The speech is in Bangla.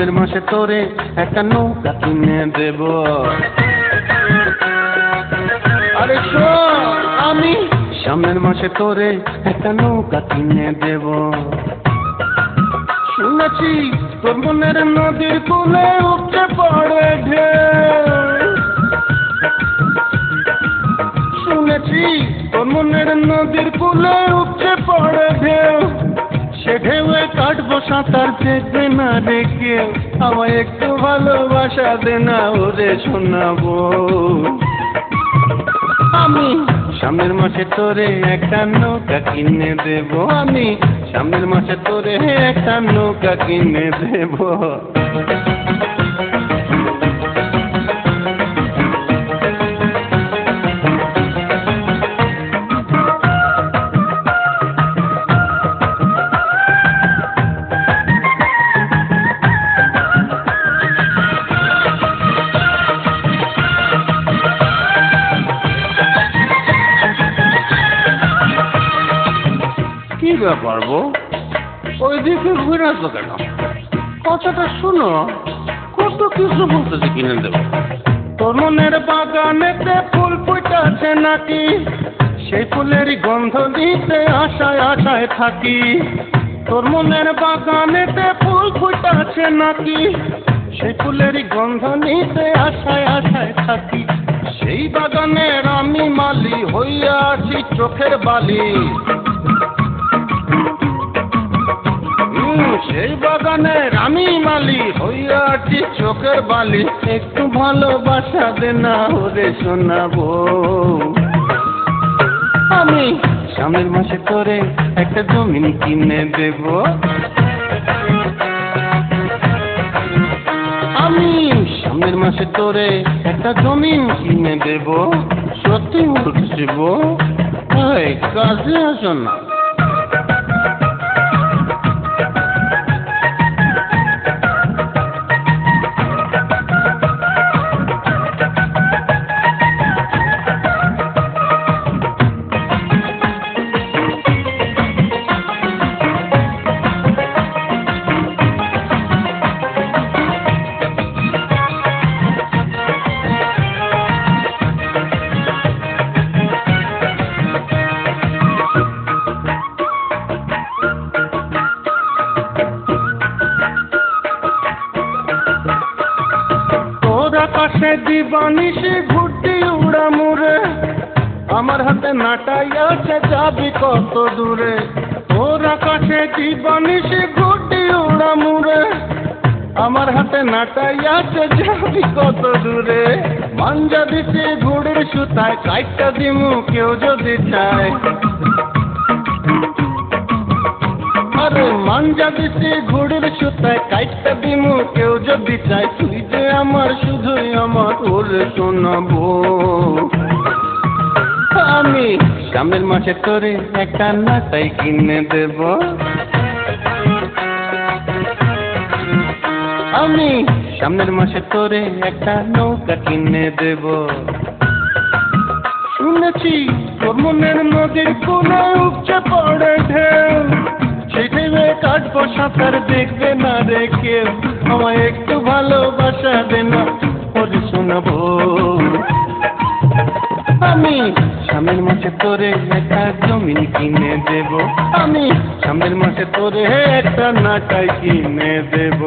সামনের মাসে তোরে একটা নৌকা কিনে দেব। আরে শোন, আমি সামনের মাসে তোরে একটা নৌকা কিনে দেব। শুনেছি তোর মনের নদীর কূলে উপচে পড়ে ঢেউ। শুনেছি তোর মনের নদীর কূলে উপচে পড়ে ঢেউ। সে ঢেউয়ে কাটবো সাঁতার, দেখবে না রে কেউ। আমায় একটু ভালোবাসা দে না ওরে শোনাবো। আমি সামনের মাসে তোরে একটা নৌকা কিনে দেব। আমি সামনের মাসে তোরে একটা নৌকা কিনে দেব। কি ব্যাপার গো, ওইদিকে ঘুরে আসলো কেন? কথাটা শুনো, কত কিছু বলতেছে কিনে দেব। তোর মনের বাগানেতে ফুল ফুটেছে নাকি? সেই ফুলেরই গন্ধ নিতে আশায় আশায় থাকি। তোর মনের বাগানেতে ফুল ফুটেছে নাকি? সেই ফুলেরই গন্ধ নিতে আশায় আশায় থাকি। সেই বাগানের আমি মালি হইয়া আছি চোখের বালি। সেই বাগানের আমি মালি হইয়া আছি চোখের বালি। একটু ভালোবাসা দে না ওরে শোনাবো। আমি সামনের মাসে তোরে একটা জমিন কিনে দেব। আমি সামনের মাসে তোরে একটা জমিন কিনে দেব। সত্যি বলছি গো, কাজে আসো না। আকাশে দিবানিশি ঘুরতি উড়া মুড়ে, আমার হাতে নাটাই আছে যাবি কত দূরে। তোর আকাশে দিবানিশি ঘুরতি উড়া মুড়ে, আমার হাতে নাটাই আছে যাবি কত দূরে। মাঞ্জা দিছি ঘুড়ির সুতায়, কাইটটা দিমু কেউ যদি চায়। আরে মাঞ্জা দিছি ঘুড়ির সুতায়, কাইটটা দিমু কেউ যদি চায়। তুই যে আমার শুধুই আমার ওরে শোনাবো। আমি সামনের মাসে তোরে একটা নাটাই কিনে দেব। আমি সামনের মাসে তোরে একটা নৌকা কিনে দেব। শুনেছি তোর মনের নদীর কূলে উপচে পড়ে ঢেউ। সেই ঢেউয়ে কাটবো সাঁতার, দেখবে না রে কেউ। আমায় একটু ভালোবাসা দে না ওরে শোনাবো। আমি সামনের মাসে তোরে একটা জমিন কিনে দেব। আমি সামনের মাসে তোরে একটা নাটাই কিনে দেব।